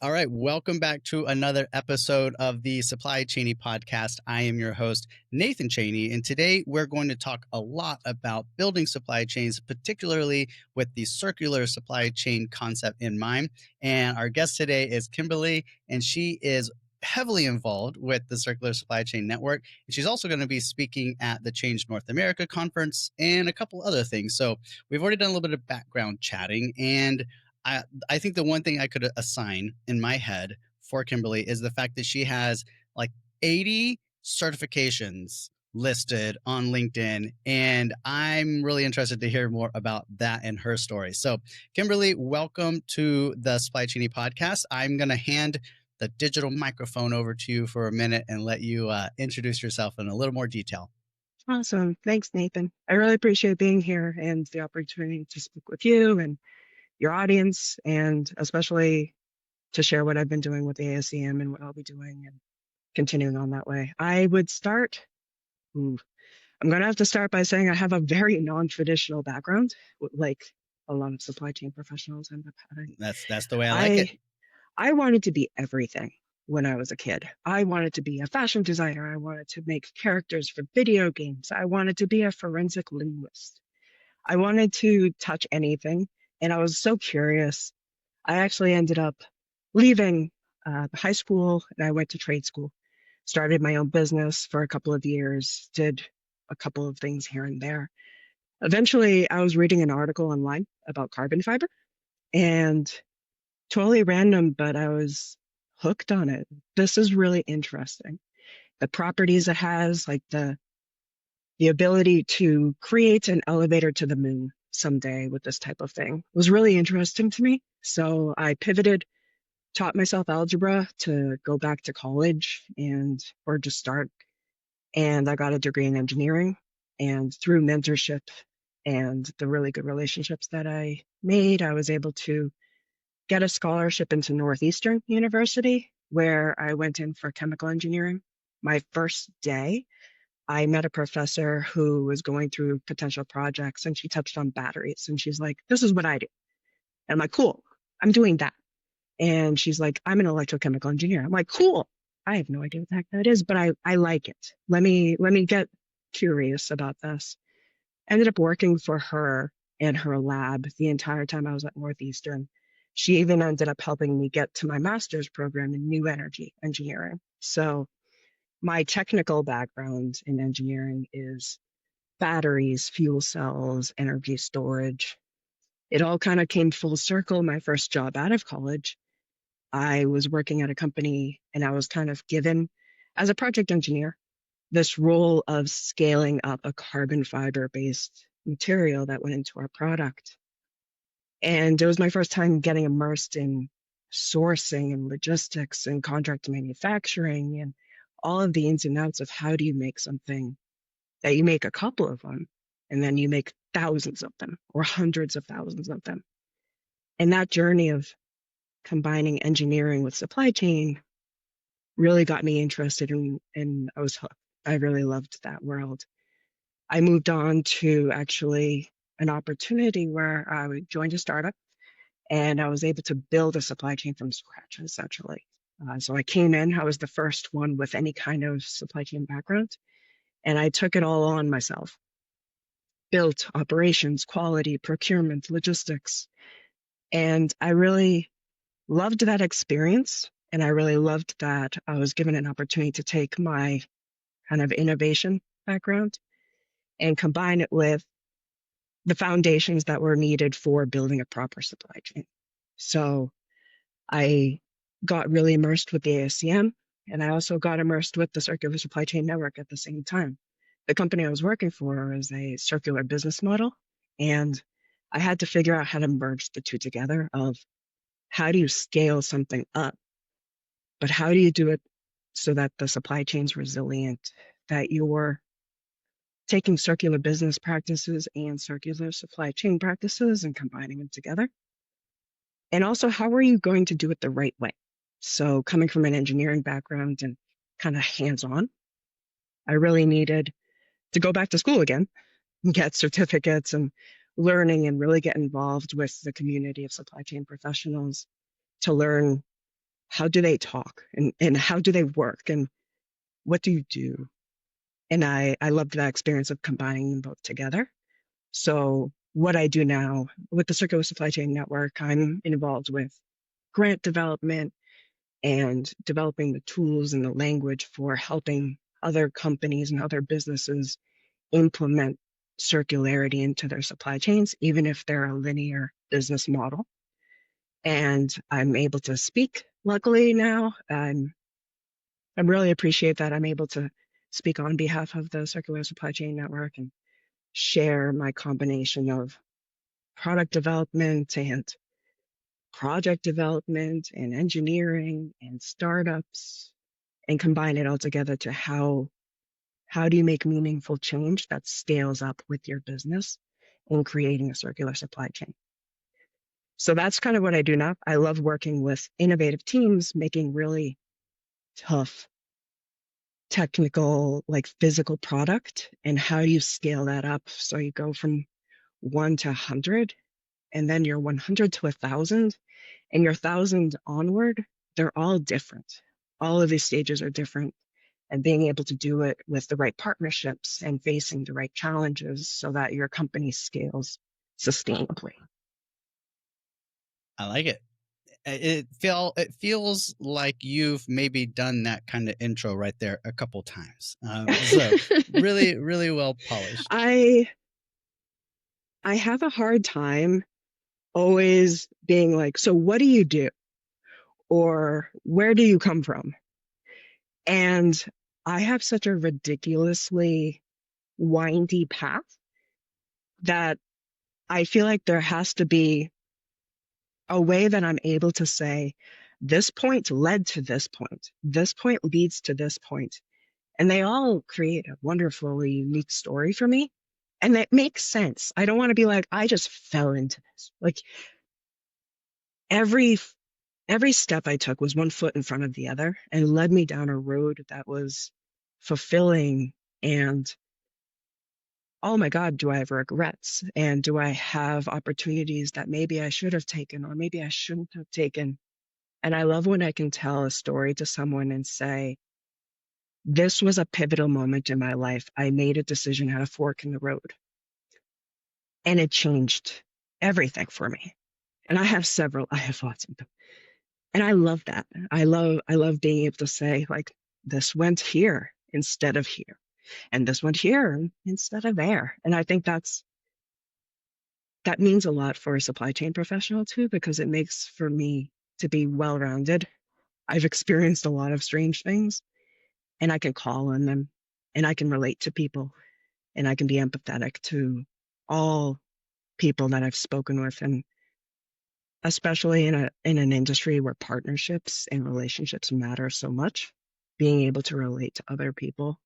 All right, welcome back to another episode of the Supply Chaney podcast. I am your host, Nathan Chaney, and today we're going to talk a lot about building supply chains, particularly with the circular supply chain concept in mind. And our guest today is Kimberly, and she is heavily involved with the Circular Supply Chain Network. And she's also going to be speaking at the Change North America conference and a couple other things. So we've already done a little bit of background chatting, and I think the one thing I could assign in my head for Kimberly is the fact that she has like 80 certifications listed on LinkedIn, and I'm really interested to hear more about that and her story. So, Kimberly, welcome to the Supply Chaney podcast. I'm going to hand the digital microphone over to you for a minute and let you introduce yourself in a little more detail. Awesome. Thanks, Nathan. I really appreciate being here and the opportunity to speak with you and your audience, and especially to share what I've been doing with the ASCM and what I'll be doing and continuing on that way. I would start, I'm going to have to start by saying I have a very non-traditional background, like a lot of supply chain professionals end up having. That's the way I like it. I wanted to be everything when I was a kid. I wanted to be a fashion designer. I wanted to make characters for video games. I wanted to be a forensic linguist. I wanted to touch anything, and I was so curious. I actually ended up leaving high school, and I went to trade school, started my own business for a couple of years, did a couple of things here and there. Eventually, I was reading an article online about carbon fiber, and totally random, but I was hooked on it. This is really interesting. The properties it has, like the ability to create an elevator to the moon someday with this type of thing, was really interesting to me. So I pivoted, taught myself algebra to go back to college or just start. And I got a degree in engineering. And through mentorship and the really good relationships that I made, I was able to get a scholarship into Northeastern University, where I went in for chemical engineering. My first day, I met a professor who was going through potential projects, and she touched on batteries, and she's like, this is what I do. And I'm like, cool, I'm doing that. And she's like, I'm an electrochemical engineer. I'm like, cool. I have no idea what the heck that is, but I like it. Let me get curious about this. Ended up working for her and her lab the entire time I was at Northeastern. She even ended up helping me get to my master's program in new energy engineering. So my technical background in engineering is batteries, fuel cells, energy storage. It all kind of came full circle. My first job out of college, I was working at a company, and I was kind of given, as a project engineer, this role of scaling up a carbon fiber based material that went into our product. And it was my first time getting immersed in sourcing and logistics and contract manufacturing and all of the ins and outs of how do you make something that you make a couple of them, and then you make thousands of them or hundreds of thousands of them. And that journey of combining engineering with supply chain really got me interested and I was hooked. I really loved that world. I moved on to actually an opportunity where I joined a startup, and I was able to build a supply chain from scratch, essentially. So I came in, I was the first one with any kind of supply chain background, and I took it all on myself. Built operations, quality, procurement, logistics. And I really loved that experience. And I really loved that I was given an opportunity to take my kind of innovation background and combine it with the foundations that were needed for building a proper supply chain. So I got really immersed with the ASCM, and I also got immersed with the Circular Supply Chain Network at the same time. The company I was working for is a circular business model, and I had to figure out how to merge the two together of how do you scale something up, but how do you do it so that the supply chain's resilient, that you're taking circular business practices and circular supply chain practices and combining them together. And also, how are you going to do it the right way? So coming from an engineering background and kind of hands-on, I really needed to go back to school again, get certificates and learning and really get involved with the community of supply chain professionals to learn how do they talk and how do they work and what do you do? And I loved that experience of combining them both together. So what I do now with the Circular Supply Chain Network, I'm involved with grant development and developing the tools and the language for helping other companies and other businesses implement circularity into their supply chains, even if they're a linear business model. And I'm able to speak. Luckily now, I really appreciate that I'm able to speak on behalf of the Circular Supply Chain Network and share my combination of product development and project development and engineering and startups and combine it all together to how do you make meaningful change that scales up with your business in creating a circular supply chain. So that's kind of what I do now. I love working with innovative teams, making really tough technical, like physical product. And how do you scale that up? So you go from 1 to 100, and then you're 100 to 1,000, and your 1,000 onward, they're all different. All of these stages are different. And being able to do it with the right partnerships and facing the right challenges so that your company scales sustainably. I like it. It feels like you've maybe done that kind of intro right there a couple times. So really, really well polished. I I have a hard time always being like, so what do you do? Or where do you come from? And I have such a ridiculously windy path that I feel like there has to be a way that I'm able to say, this point led to this point. This point leads to this point. And they all create a wonderfully unique story for me. And that makes sense. I don't want to be like, I just fell into this. Like every every step I took was one foot in front of the other and led me down a road that was fulfilling and oh my God, do I have regrets? And do I have opportunities that maybe I should have taken or maybe I shouldn't have taken? And I love when I can tell a story to someone and say, this was a pivotal moment in my life. I made a decision at a fork in the road and it changed everything for me. And I have lots of them. And I love that. I love being able to say, like, this went here instead of here, and this went here instead of there. And I think that means a lot for a supply chain professional too, because it makes for me to be well-rounded. I've experienced a lot of strange things and I can call on them and I can relate to people and I can be empathetic to all people that I've spoken with. And especially in an industry where partnerships and relationships matter so much, being able to relate to other people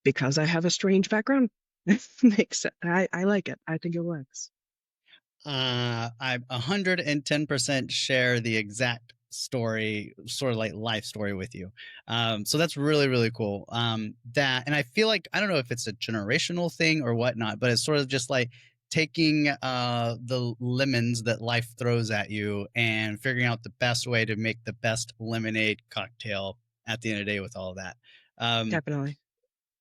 because I have a strange background makes it. I like it. I think it works. I 110% share the exact story, sort of like life story with you. So that's really, really cool. And I feel like, I don't know if it's a generational thing or whatnot, but it's sort of just like taking the lemons that life throws at you and figuring out the best way to make the best lemonade cocktail at the end of the day with all of that. Um, Definitely.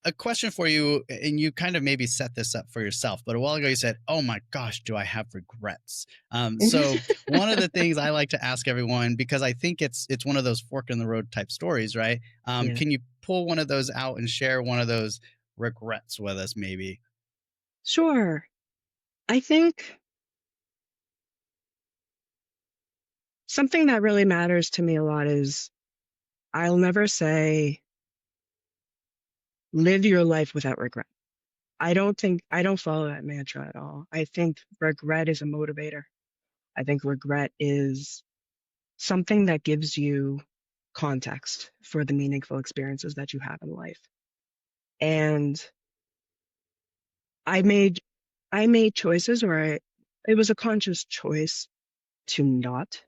a question for you, and you kind of maybe set this up for yourself, but a while ago you said, "Oh my gosh, do I have regrets?" So one of the things I like to ask everyone, because I think it's one of those fork in the road type stories, right? Yeah, Can you pull one of those out and share one of those regrets with us, maybe? sure. I think something that really matters to me a lot is I'll never say live your life without regret. I don't follow that mantra at all. I think regret is a motivator. I think regret is something that gives you context for the meaningful experiences that you have in life. And I made I made choices where it was a conscious choice to not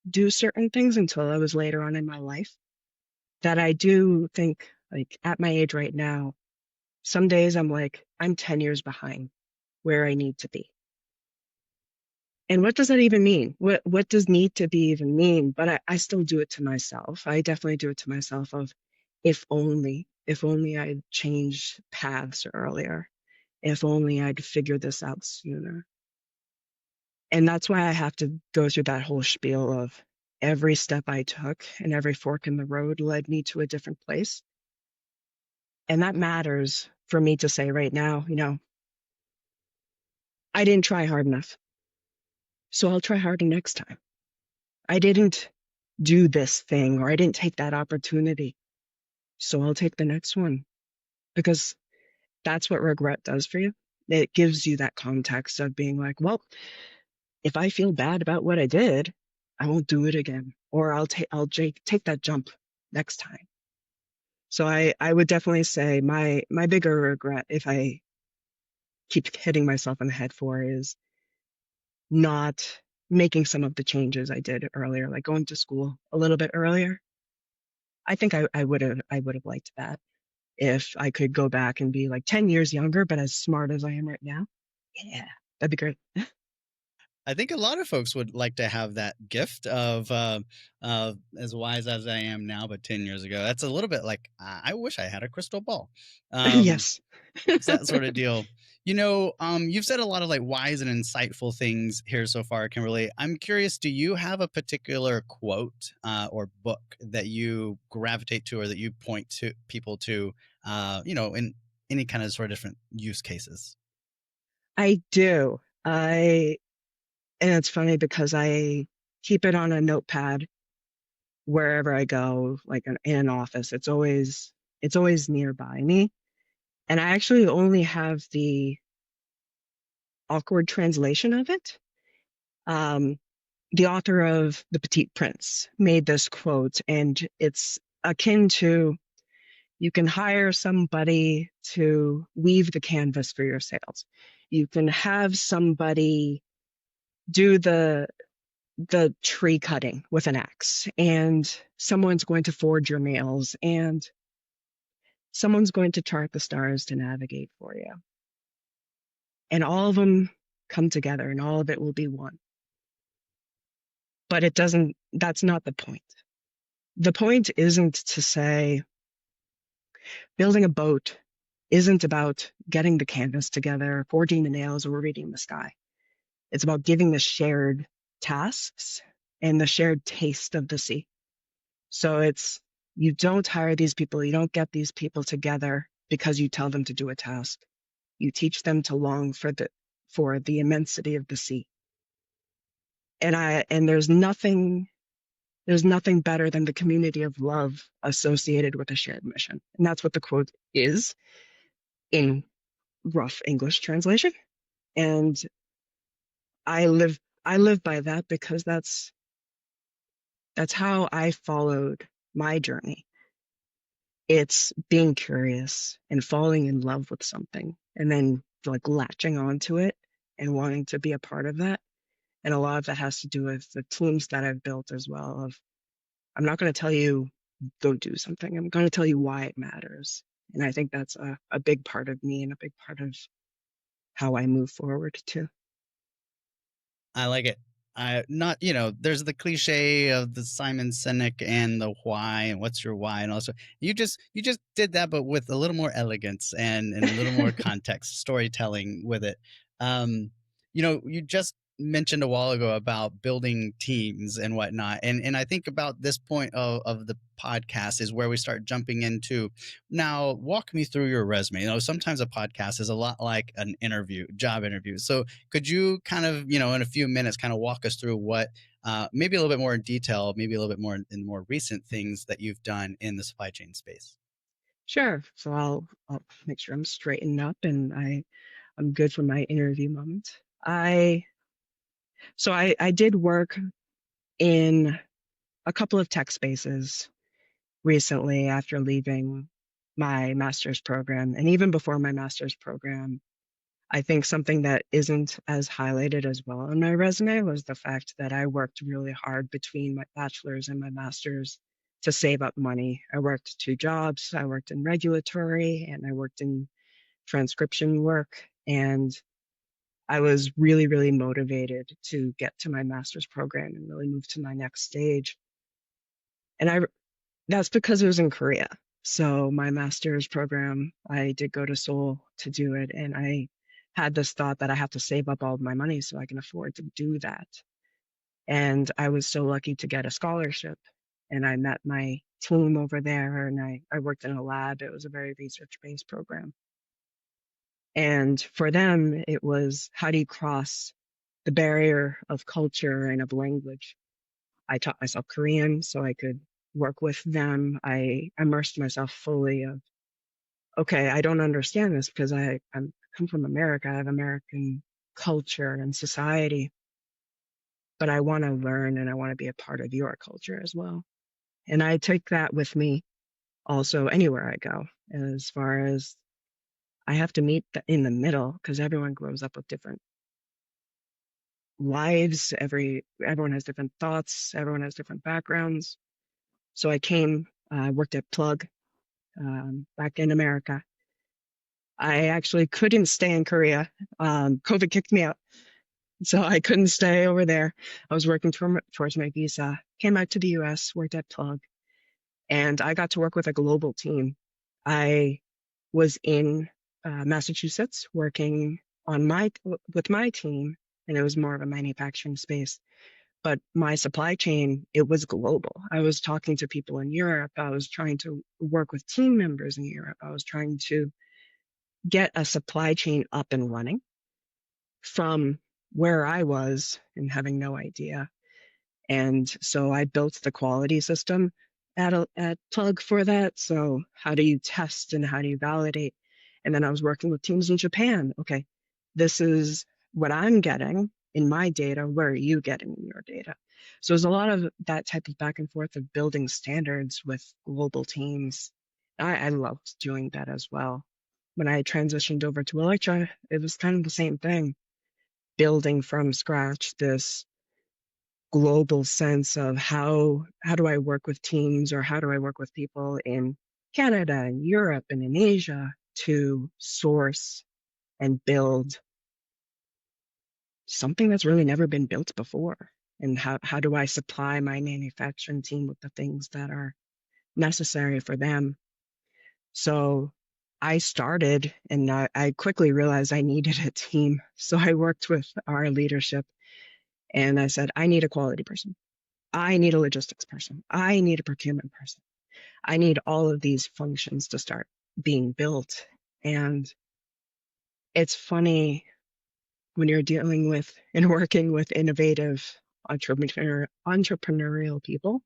do certain things until I was later on in my life. That I do think, like at my age right now, some days I'm like, I'm 10 years behind where I need to be. And what does that even mean? What does need to be even mean? But I still do it to myself. I definitely do it to myself of if only I'd changed paths earlier, if only I'd figured this out sooner. And that's why I have to go through that whole spiel of every step I took and every fork in the road led me to a different place. And that matters for me to say right now, I didn't try hard enough. So I'll try harder next time. I didn't do this thing or I didn't take that opportunity. So I'll take the next one because that's what regret does for you. It gives you that context of being like, well, if I feel bad about what I did, I won't do it again, or take that jump next time. So I would definitely say my bigger regret, if I keep hitting myself in the head for, is not making some of the changes I did earlier, like going to school a little bit earlier. I think I would have liked that if I could go back and be like 10 years younger, but as smart as I am right now. Yeah, that'd be great. I think a lot of folks would like to have that gift of as wise as I am now, but 10 years ago. That's a little bit like I wish I had a crystal ball. Um, Yes. it's that sort of deal. You've said a lot of like wise and insightful things here so far, Kimberly. I'm curious, do you have a particular quote or book that you gravitate to or that you point to people to, in any kind of sort of different use cases? I do. And it's funny because I keep it on a notepad wherever I go, like in an office. It's always nearby me. And I actually only have the awkward translation of it. Um, the author of The Petite Prince made this quote, and it's akin to you can hire somebody to weave the canvas for your sales. You can have somebody do the tree cutting with an axe, and someone's going to forge your nails, and someone's going to chart the stars to navigate for you. And all of them come together, and all of it will be one. But that's not the point. The point isn't to say building a boat isn't about getting the canvas together, forging the nails, or reading the sky. It's about giving the shared tasks and the shared taste of the sea. So you don't hire these people, you don't get these people together because you tell them to do a task. You teach them to long for the immensity of the sea. And there's nothing better than the community of love associated with a shared mission. And that's what the quote is in rough English translation. And I live by that because that's how I followed my journey. It's being curious and falling in love with something and then like latching onto it and wanting to be a part of that. And a lot of that has to do with the teams that I've built as well. Of I'm not going to tell you go do something. I'm going to tell you why it matters. And I think that's a big part of me and a big part of how I move forward too. I like it. I not there's the cliche of the Simon Sinek and the why and what's your why and also you just did that but with a little more elegance and a little more context storytelling with it. You just mentioned a while ago about building teams and whatnot, and I think about this point of the podcast is where we start jumping into now. Walk me through your resume. Sometimes a podcast is a lot like an interview, job interview. So could you kind of, in a few minutes, kind of walk us through what, maybe a little bit more in detail, maybe a little bit more in more recent things that you've done in the supply chain space? Sure. So I'll make sure I'm straightened up and I'm good for my interview moment. I did work in a couple of tech spaces recently after leaving my master's program. And even before my master's program, I think something that isn't as highlighted as well on my resume was the fact that I worked really hard between my bachelor's and my master's to save up money. I worked two jobs. I worked in regulatory and I worked in transcription work. And I was really, really motivated to get to my master's program and really move to my next stage. And that's because it was in Korea. So my master's program, I did go to Seoul to do it, and I had this thought that I have to save up all of my money so I can afford to do that. And I was so lucky to get a scholarship, and I met my team over there, and I worked in a lab. It was a very research-based program. And for them, it was how do you cross the barrier of culture and of language? I taught myself Korean so I could work with them. I immersed myself fully of, okay, I don't understand this because come from America. I have American culture and society, but I want to learn and I want to be a part of your culture as well. And I take that with me also anywhere I go, as far as I have to meet in the middle because everyone grows up with different lives. Everyone has different thoughts. Everyone has different backgrounds. So I worked at Plug back in America. I actually couldn't stay in Korea. COVID kicked me out, so I couldn't stay over there. I was working towards my visa. Came out to the U.S., worked at Plug, and I got to work with a global team. I was in Massachusetts working with my team, and it was more of a manufacturing space. But my supply chain, it was global. I was talking to people in Europe. I was trying to work with team members in Europe. I was trying to get a supply chain up and running from where I was and having no idea. And so I built the quality system at Plug for that. So how do you test and how do you validate? And then I was working with teams in Japan. Okay, this is what I'm getting in my data. Where are you getting in your data? So there's a lot of that type of back and forth of building standards with global teams. I loved doing that as well. When I transitioned over to Electra, it was kind of the same thing, building from scratch this global sense of how do I work with teams or how do I work with people in Canada and Europe and in Asia to source and build something that's really never been built before. And how do I supply my manufacturing team with the things that are necessary for them? So I started and I quickly realized I needed a team. So I worked with our leadership and I said, I need a quality person. I need a logistics person. I need a procurement person. I need all of these functions to start being built. And it's funny when you're dealing with and working with innovative entrepreneurial people,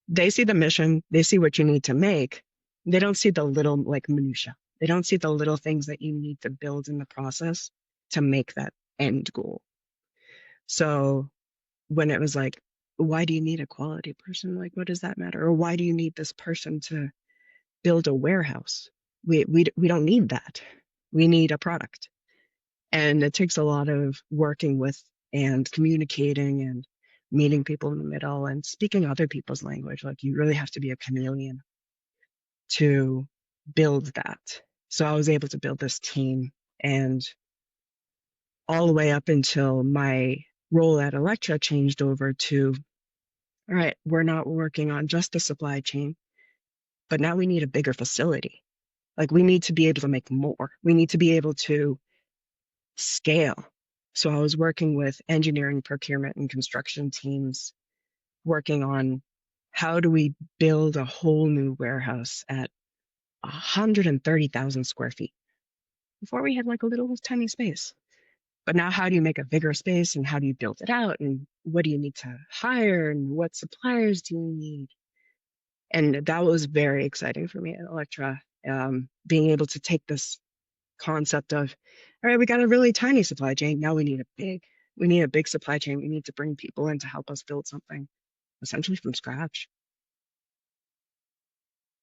they see the mission, they see what you need to make. They don't see the little like minutia. They don't see the little things that you need to build in the process to make that end goal. So when it was like, why do you need a quality person? Like, what does that matter? Or why do you need this person to build a warehouse? We don't need that. We need a product. And it takes a lot of working with and communicating and meeting people in the middle and speaking other people's language. Like you really have to be a chameleon to build that. So I was able to build this team and all the way up until my role at Electra changed over to, all right, we're not working on just the supply chain, but now we need a bigger facility. Like we need to be able to make more. We need to be able to scale. So I was working with engineering, procurement, and construction teams working on how do we build a whole new warehouse at 130,000 square feet. Before we had like a little tiny space. But now how do you make a bigger space and how do you build it out and what do you need to hire and what suppliers do you need? And that was very exciting for me at Electra, being able to take this concept of, all right, we got a really tiny supply chain. Now we need a big supply chain. We need to bring people in to help us build something essentially from scratch.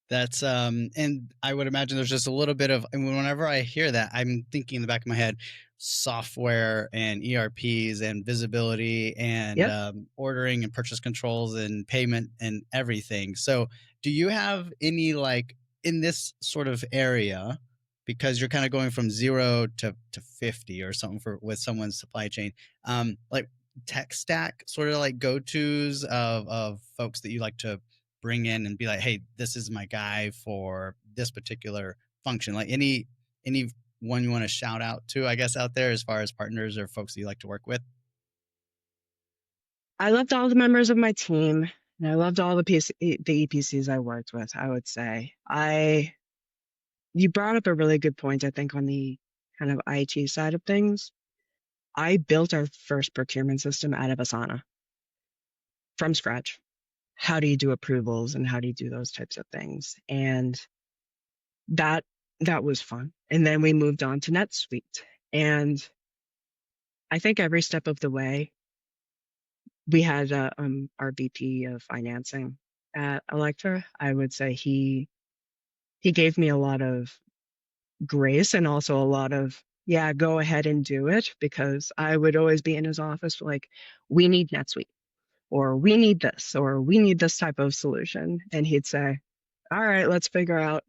That's and I would imagine there's just a little bit of, and whenever I hear that, I'm thinking in the back of my head, software and ERPs and visibility and Yep. ordering and purchase controls and payment and everything. So, do you have any like in this sort of area? because you're kind of going from 0 to 50 or something for with someone's supply chain. Like tech stack sort of like go-tos of folks that you like to bring in and be like, hey, this is my guy for this particular function. Like any one you want to shout out to, I guess, out there as far as partners or folks that you like to work with? I loved all the members of my team, and I loved all the EPCs I worked with, I would say. You brought up a really good point, I think, on the kind of IT side of things. I built our first procurement system out of Asana from scratch. How do you do approvals and how do you do those types of things? And that that was fun. And then we moved on to NetSuite. And I think every step of the way, we had our VP of financing at Electra. I would say he gave me a lot of grace and also a lot of, yeah, go ahead and do it, because I would always be in his office like, we need NetSuite, or we need this, or we need this type of solution. And he'd say, all right, let's figure out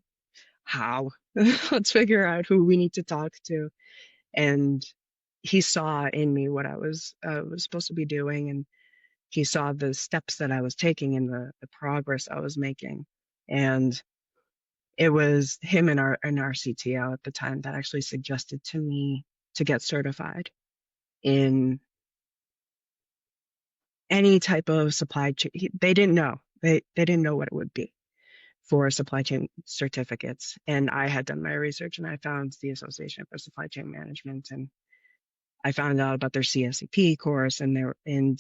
how. Let's figure out who we need to talk to. And he saw in me what I was supposed to be doing, and he saw the steps that I was taking and the progress I was making. And it was him and our CTO at the time that actually suggested to me to get certified in any type of supply chain. They didn't know. They didn't know what it would be for supply chain certificates. And I had done my research and I found the Association for Supply Chain Management, and I found out about their CSCP course, and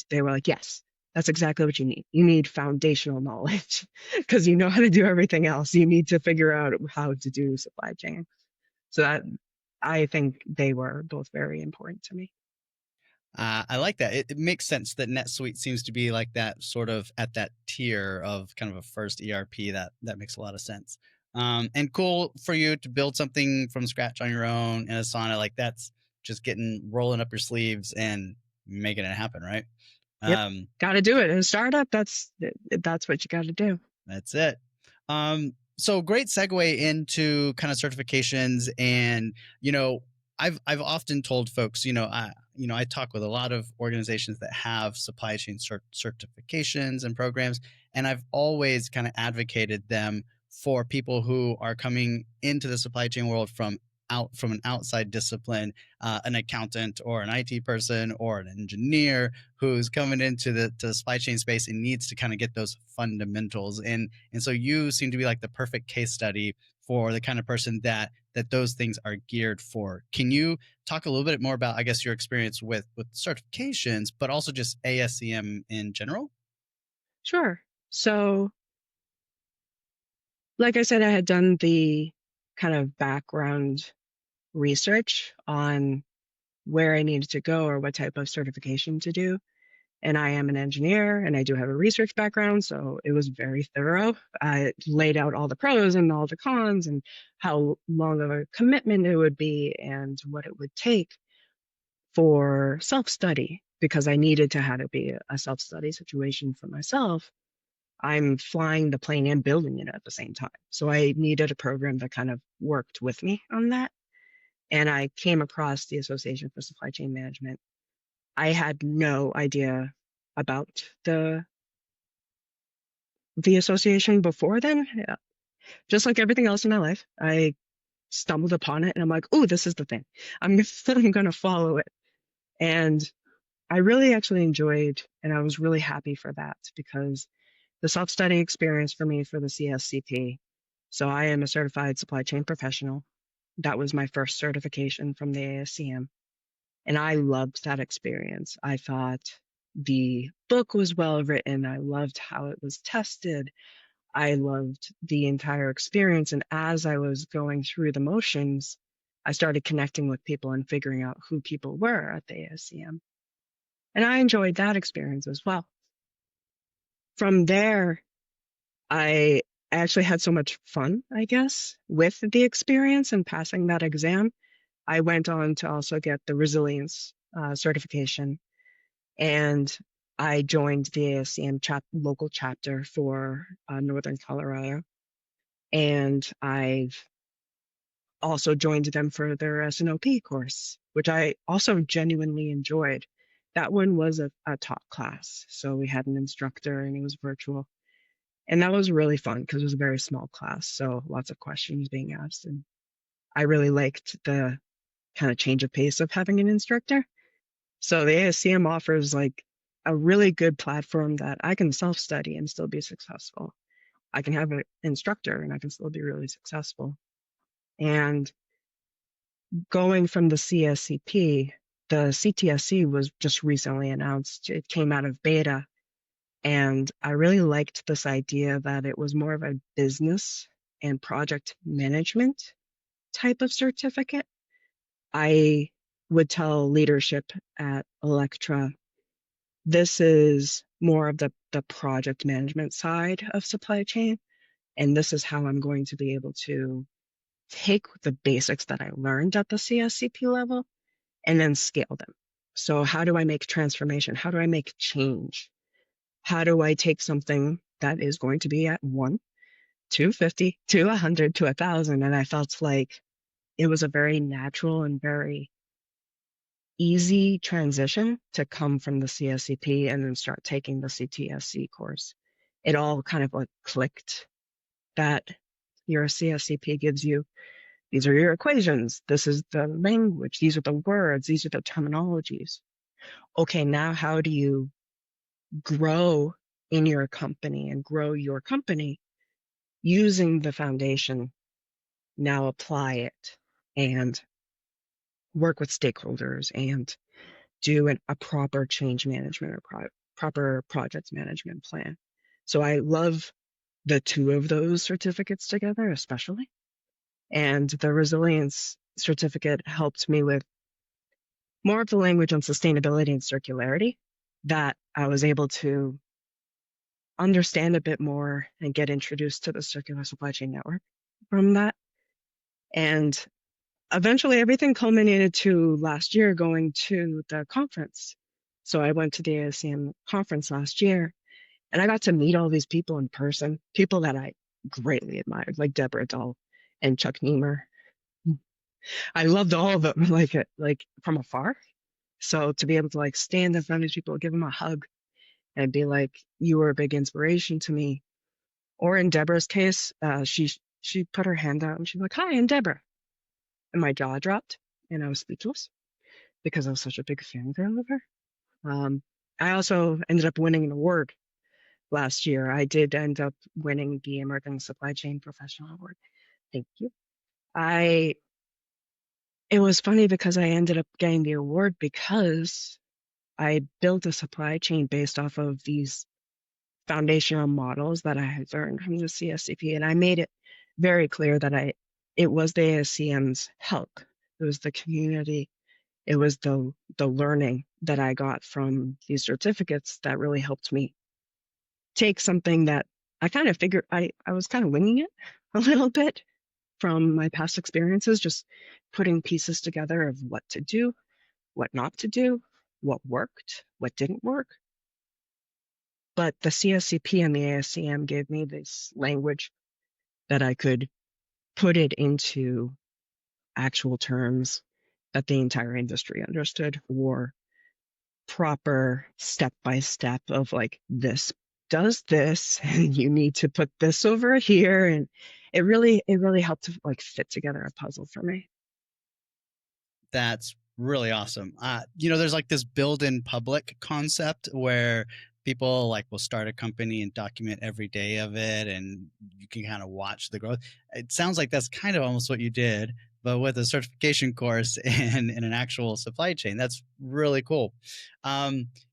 they were like, yes, that's exactly what you need. You need foundational knowledge because you know how to do everything else. You need to figure out how to do supply chain. So that I think they were both very important to me. I like that. It makes sense that NetSuite seems to be like that, sort of at that tier of kind of a first ERP. That makes a lot of sense. And cool for you to build something from scratch on your own in Asana. Like that's just getting rolling up your sleeves and making it happen, right? Yep. Um, Got to do it. In a startup, that's what you got to do. That's it. So great segue into kind of certifications, and I've often told folks, I talk with a lot of organizations that have supply chain certifications and programs, and I've always kind of advocated them for people who are coming into the supply chain world from an outside discipline, an accountant or an IT person or an engineer who's coming into the supply chain space and needs to kind of get those fundamentals. And so you seem to be like the perfect case study for the kind of person that those things are geared for. Can you talk a little bit more about, I guess, your experience with certifications, but also just ASCM in general? Sure. So, like I said, I had done the kind of background research on where I needed to go or what type of certification to do. And I am an engineer and I do have a research background, so it was very thorough. I laid out all the pros and all the cons and how long of a commitment it would be and what it would take for self study, because I needed to have it be a self study situation for myself. I'm flying the plane and building it at the same time. So I needed a program that kind of worked with me on that. And I came across the Association for Supply Chain Management. I had no idea about the association before then. Yeah. Just like everything else in my life, I stumbled upon it and I'm like, oh, this is the thing. I'm going to follow it. And I really actually enjoyed, and I was really happy for that, because the self-study experience for me for the CSCP. So I am a certified supply chain professional. That was my first certification from the ASCM. And I loved that experience. I thought the book was well written. I loved how it was tested. I loved the entire experience. And as I was going through the motions, I started connecting with people and figuring out who people were at the ASCM. And I enjoyed that experience as well. From there, I actually had so much fun, I guess, with the experience and passing that exam. I went on to also get the resilience certification, and I joined the ASCM local chapter for Northern Colorado. And I've also joined them for their S&OP course, which I also genuinely enjoyed. That one was a top class. So we had an instructor and it was virtual. And that was really fun because it was a very small class. So lots of questions being asked. And I really liked the kind of change of pace of having an instructor. So the ASCM offers like a really good platform that I can self-study and still be successful. I can have an instructor and I can still be really successful. And going from the CSCP, the CTSC was just recently announced. It came out of beta. And I really liked this idea that it was more of a business and project management type of certificate. I would tell leadership at Electra, this is more of the project management side of supply chain. And this is how I'm going to be able to take the basics that I learned at the CSCP level and then scale them. So how do I make transformation? How do I make change? How do I take something that is going to be at 1, 250, to 100, to 1,000? And I felt like it was a very natural and very easy transition to come from the CSCP and then start taking the CTSC course. It all kind of like clicked that your CSCP gives you, these are your equations, this is the language, these are the words, these are the terminologies. Okay, now how do you grow in your company and grow your company using the foundation? Now apply it and work with stakeholders and do a proper change management or proper project management plan. So I love the two of those certificates together, especially. And the resilience certificate helped me with more of the language on sustainability and circularity that I was able to understand a bit more and get introduced to the circular supply chain network from that. And eventually everything culminated to last year going to the conference. So I went to the ASCM conference last year and I got to meet all these people in person, people that I greatly admired, like Deborah Dull and Chuck Niemer. I loved all of them like from afar. So to be able to like stand in front of these people, give them a hug and be like, you were a big inspiration to me. Or in Deborah's case, she put her hand out and she's like, hi, I'm Deborah. And my jaw dropped and I was speechless because I was such a big fangirl of her. I also ended up winning an award last year. I did end up winning the American Supply Chain Professional Award. Thank you. It was funny because I ended up getting the award because I built a supply chain based off of these foundational models that I had learned from the CSCP, and I made it very clear that it was the ASCM's help. It was the community. It was the learning that I got from these certificates that really helped me take something that I kind of figured I was kind of winging it a little bit from my past experiences, just putting pieces together of what to do, what not to do, what worked, what didn't work. But the CSCP and the ASCM gave me this language that I could put it into actual terms that the entire industry understood, or proper step by step of like, this does this and you need to put this over here. And it really helped to like fit together a puzzle for me. That's really awesome. There's like this build in public concept where people like will start a company and document every day of it, and you can kind of watch the growth. It sounds like that's kind of almost what you did, but with a certification course and in an actual supply chain. That's really cool.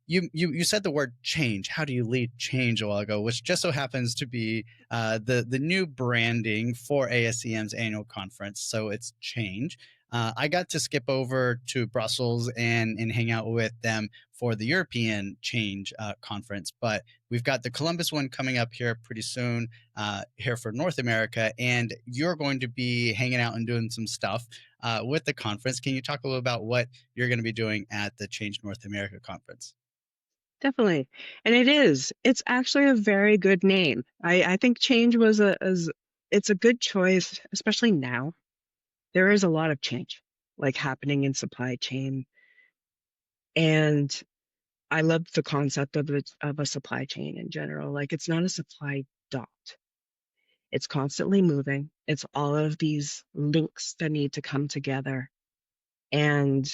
You said the word change. How do you lead change a while ago, which just so happens to be the new branding for ASCM's annual conference. So it's change. I got to skip over to Brussels and hang out with them for the European Change conference, but we've got the Columbus one coming up here pretty soon here for North America, and you're going to be hanging out and doing some stuff with the conference. Can you talk a little about what you're going to be doing at the Change North America conference? Definitely. And it's actually a very good name. I think change it's a good choice, especially now. there is a lot of change like happening in supply chain. And I love the concept of a supply chain in general. Like it's not a supply dot. It's constantly moving. It's all of these links that need to come together. And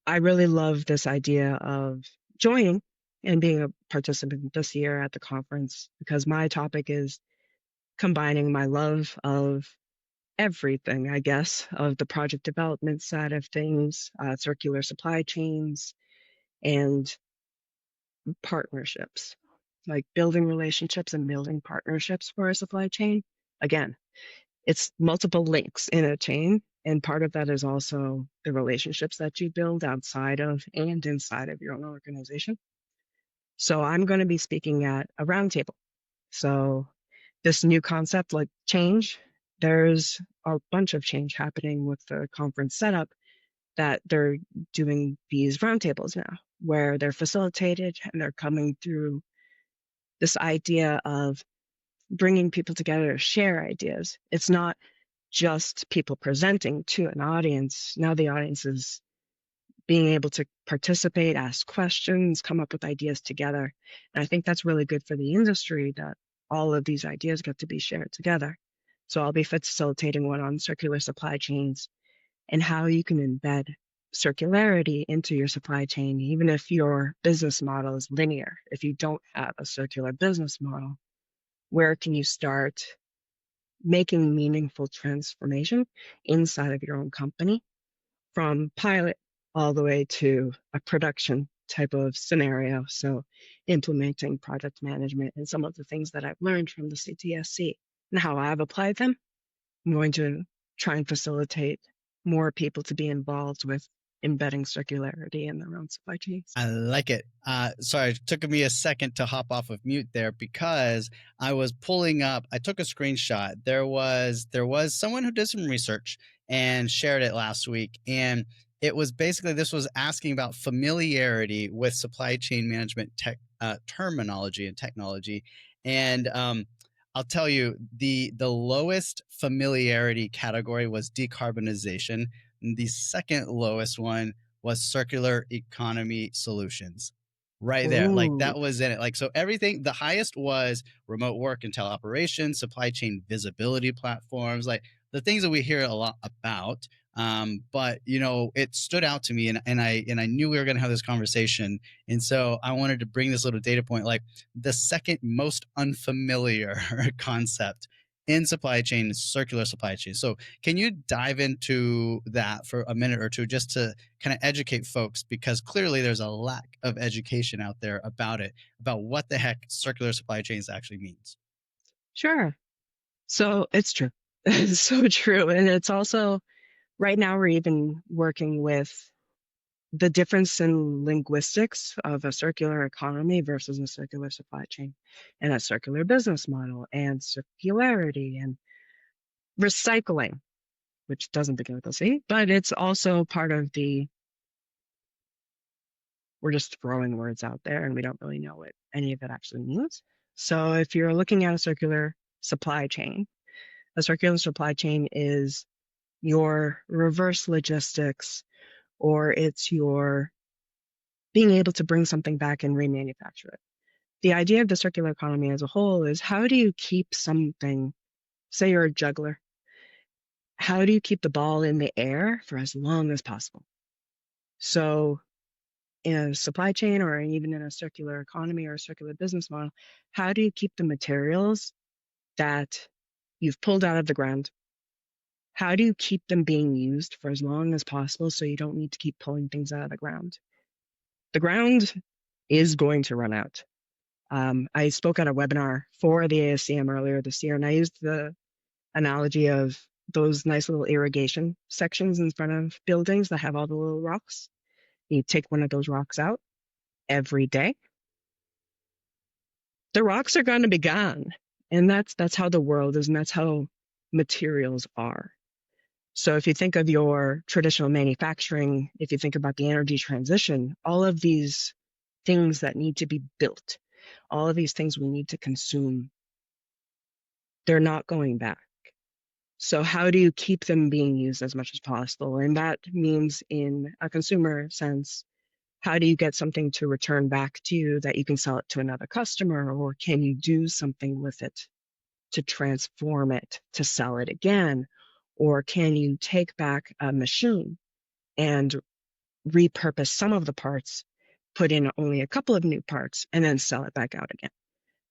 I really love this idea of joining and being a participant this year at the conference because my topic is combining my love of everything, I guess, of the project development side of things, circular supply chains, and partnerships, like building relationships and building partnerships for a supply chain. Again, it's multiple links in a chain. And part of that is also the relationships that you build outside of and inside of your own organization. So I'm going to be speaking at a roundtable. So this new concept, like change, there's a bunch of change happening with the conference setup that they're doing these roundtables now, where they're facilitated and they're coming through this idea of bringing people together to share ideas. It's not just people presenting to an audience. Now the audience is being able to participate, ask questions, come up with ideas together. And I think that's really good for the industry that all of these ideas get to be shared together. So I'll be facilitating one on circular supply chains and how you can embed circularity into your supply chain, even if your business model is linear. If you don't have a circular business model, where can you start making meaningful transformation inside of your own company from pilot all the way to a production type of scenario? So implementing project management and some of the things that I've learned from the CTSC and how I've applied them, I'm going to try and facilitate more people to be involved with embedding circularity in their own supply chains. I like it. Sorry, it took me a second to hop off of mute there because I was pulling up. I took a screenshot. There was someone who did some research and shared it last week, and it was basically this was asking about familiarity with supply chain management terminology and technology, and I'll tell you the lowest familiarity category was decarbonization. And the second lowest one was circular economy solutions. Right there. Like Ooh, that was in it. Like so everything the highest was remote work and teleoperations, supply chain visibility platforms, like the things that we hear a lot about. But it stood out to me and I knew we were gonna have this conversation. And so I wanted to bring this little data point, like the second most unfamiliar concept in supply chain is circular supply chain. So can you dive into that for a minute or two just to kind of educate folks because clearly there's a lack of education out there about it, about what the heck circular supply chains actually means. sure. So it's true. It's so true. And it's also, right now, we're even working with the difference in linguistics of a circular economy versus a circular supply chain and a circular business model and circularity and recycling, which doesn't begin with a C, but it's also part of the, we're just throwing words out there and we don't really know what any of it actually means. So if you're looking at a circular supply chain is your reverse logistics, or it's your being able to bring something back and remanufacture it. The idea of the circular economy as a whole is how do you keep something, say you're a juggler, how do you keep the ball in the air for as long as possible? So in a supply chain or even in a circular economy or a circular business model, how do you keep the materials that you've pulled out of the ground? How do you keep them being used for as long as possible so you don't need to keep pulling things out of the ground? The ground is going to run out. I spoke at a webinar for the ASCM earlier this year, and I used the analogy of those nice little irrigation sections in front of buildings that have all the little rocks. You take one of those rocks out every day, the rocks are going to be gone. And that's how the world is, and that's how materials are. So if you think of your traditional manufacturing, if you think about the energy transition, all of these things that need to be built, all of these things we need to consume, they're not going back. So how do you keep them being used as much as possible? And that means, in a consumer sense, how do you get something to return back to you that you can sell it to another customer, or can you do something with it to transform it to sell it again? Or can you take back a machine and repurpose some of the parts, put in only a couple of new parts, and then sell it back out again?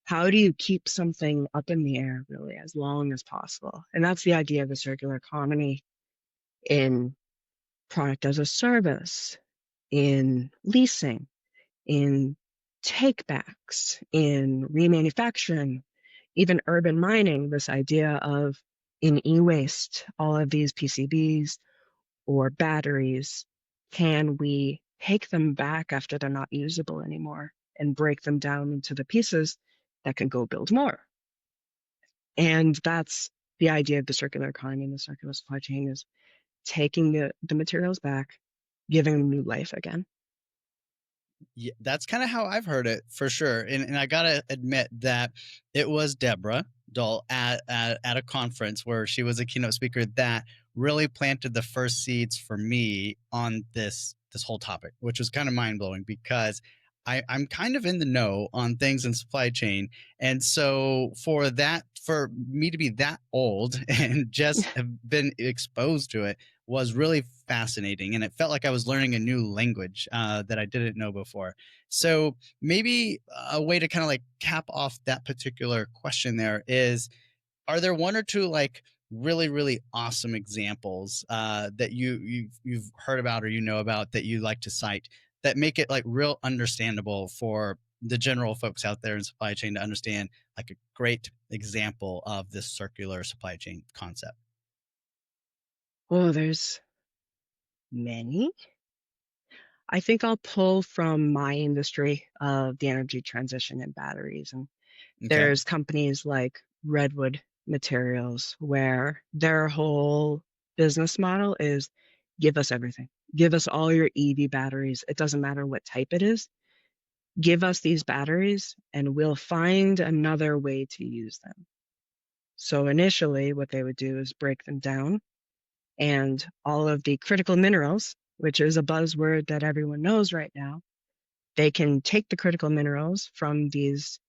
How do you keep something up in the air really as long as possible? And that's the idea of the circular economy in product as a service, in leasing, in takebacks, in remanufacturing, even urban mining. This idea of, in e-waste, all of these PCBs or batteries, can we take them back after they're not usable anymore and break them down into the pieces that can go build more? And that's the idea of the circular economy and the circular supply chain, is taking the materials back, giving them new life again. Yeah, that's kind of how I've heard it for sure. And I gotta admit that it was Deborah Dahl at a conference where she was a keynote speaker that really planted the first seeds for me on this whole topic, which was kind of mind blowing because I'm kind of in the know on things in supply chain. And so for me to be that old and just have been exposed to it was really fascinating, and it felt like I was learning a new language that I didn't know before. So maybe a way to kind of like cap off that particular question there is: are there one or two like really awesome examples that you've heard about or you know about that you like to cite that make it like real understandable for the general folks out there in supply chain to understand like a great example of this circular supply chain concept? Oh, there's many. I think I'll pull from my industry of the energy transition and batteries. And Okay. there's companies like Redwood Materials, where their whole business model is, give us everything. Give us all your EV batteries. It doesn't matter what type it is. Give us these batteries and we'll find another way to use them. So initially, what they would do is break them down, and all of the critical minerals, which is a buzzword that everyone knows right now, they can take the critical minerals from these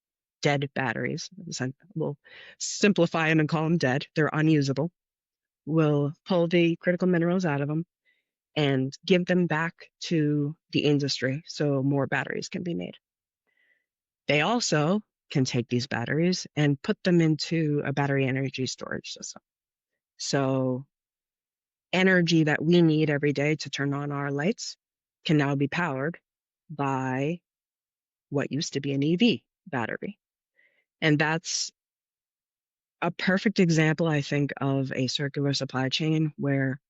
dead batteries. We'll simplify them and call them dead. They're unusable. We'll pull the critical minerals out of them and give them back to the industry so more batteries can be made. They also can take these batteries and put them into a battery energy storage system. So energy that we need every day to turn on our lights can now be powered by what used to be an EV battery. And that's a perfect example, I think, of a circular supply chain where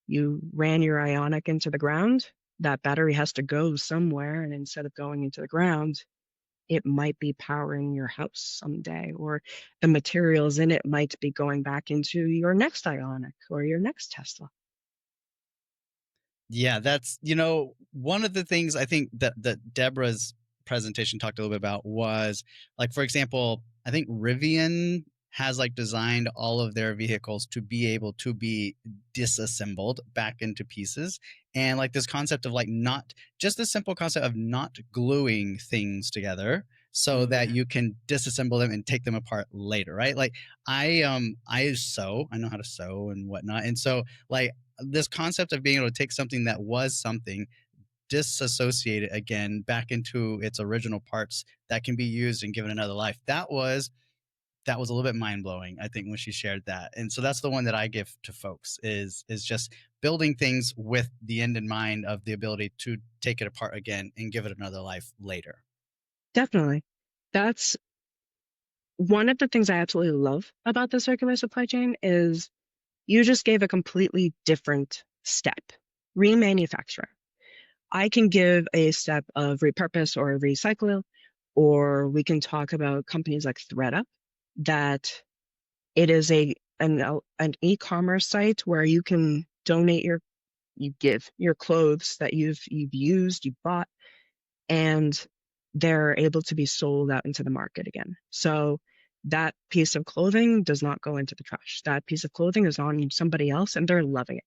you ran your ionic into the ground. That battery has to go somewhere. And instead of going into the ground, it might be powering your house someday, or the materials in it might be going back into your next ionic or your next Tesla. Yeah, that's one of the things I think that Deborah's presentation talked a little bit about was like, for example, I think Rivian has like designed all of their vehicles to be able to be disassembled back into pieces. And like this concept of like not just the simple concept of not gluing things together so Oh, that yeah. you can disassemble them and take them apart later, right? Like I know how to sew and whatnot. And so like this concept of being able to take something that was something, disassociate it again back into its original parts that can be used and given another life. That was a little bit mind blowing, I think, when she shared that. And so that's the one that I give to folks is just building things with the end in mind of the ability to take it apart again and give it another life later. Definitely. That's one of the things I absolutely love about the circular supply chain is you just gave a completely different step. Remanufacture. I can give a step of repurpose or recycle, or we can talk about companies like ThreadUp, that it is an e-commerce site where you can donate you give your clothes that you've used, you bought, and they're able to be sold out into the market again. So That piece of clothing does not go into the trash. That piece of clothing is on somebody else and they're loving it.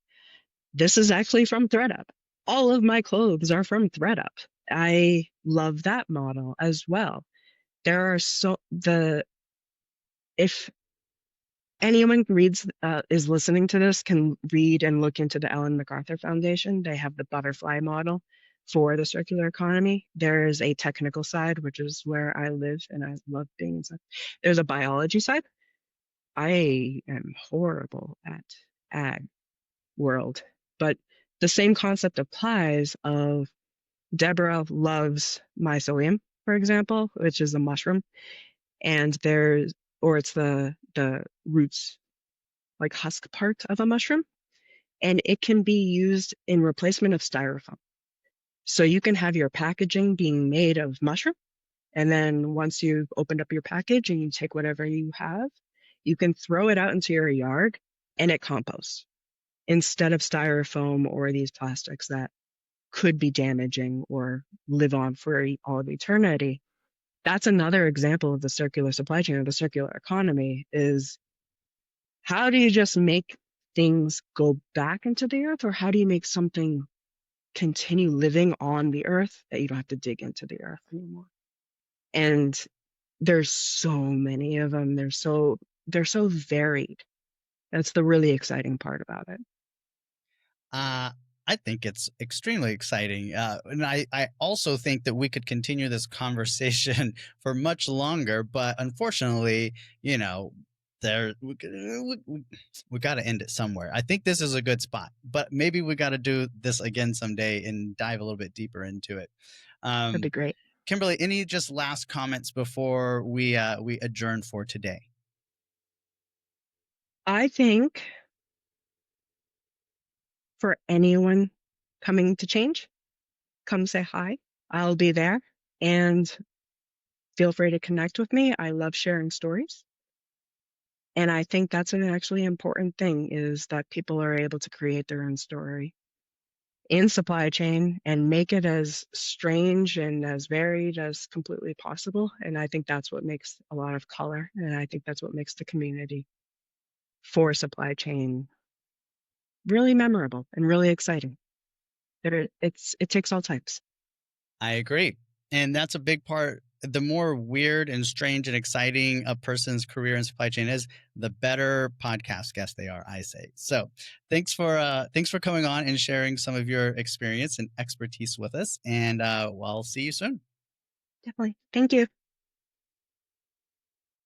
This is actually from ThreadUp. All of my clothes are from ThreadUp. I love that model as well. There are so the if anyone reads is listening to this can read and look into the Ellen MacArthur Foundation. They have the butterfly model for the circular economy. There is a technical side, which is where I live and I love being inside. There's a biology side. I am horrible at ag world, but the same concept applies of Deborah loves mycelium, for example, which is a mushroom, and it's the roots, like husk part of a mushroom, and it can be used in replacement of styrofoam. So you can have your packaging being made of mushroom, and then once you've opened up your package and you take whatever you have, you can throw it out into your yard and it composts instead of styrofoam or these plastics that could be damaging or live on for all of eternity. That's another example of the circular supply chain or the circular economy is how do you just make things go back into the earth, or how do you make something continue living on the earth that you don't have to dig into the earth anymore? And there's so many of them. They're so varied. That's the really exciting part about it. Uh, I think it's extremely exciting. And I also think that we could continue this conversation for much longer, but unfortunately, you know, we got to end it somewhere. I think this is a good spot, but maybe we got to do this again someday and dive a little bit deeper into it. That'd Um, be great. Kimberly, any just last comments before we adjourn for today? I think for anyone coming to change, come say hi. I'll be there and feel free to connect with me. I love sharing stories. And I think that's an actually important thing is that people are able to create their own story in supply chain and make it as strange and as varied as completely possible. And I think that's what makes a lot of color. And I think that's what makes the community for supply chain really memorable and really exciting. It takes all types. I agree. And that's a big part. The more weird and strange and exciting a person's career in supply chain is, the better podcast guest they are, I say. So thanks for coming on and sharing some of your experience and expertise with us. And well, I'll see you soon. Definitely. Thank you.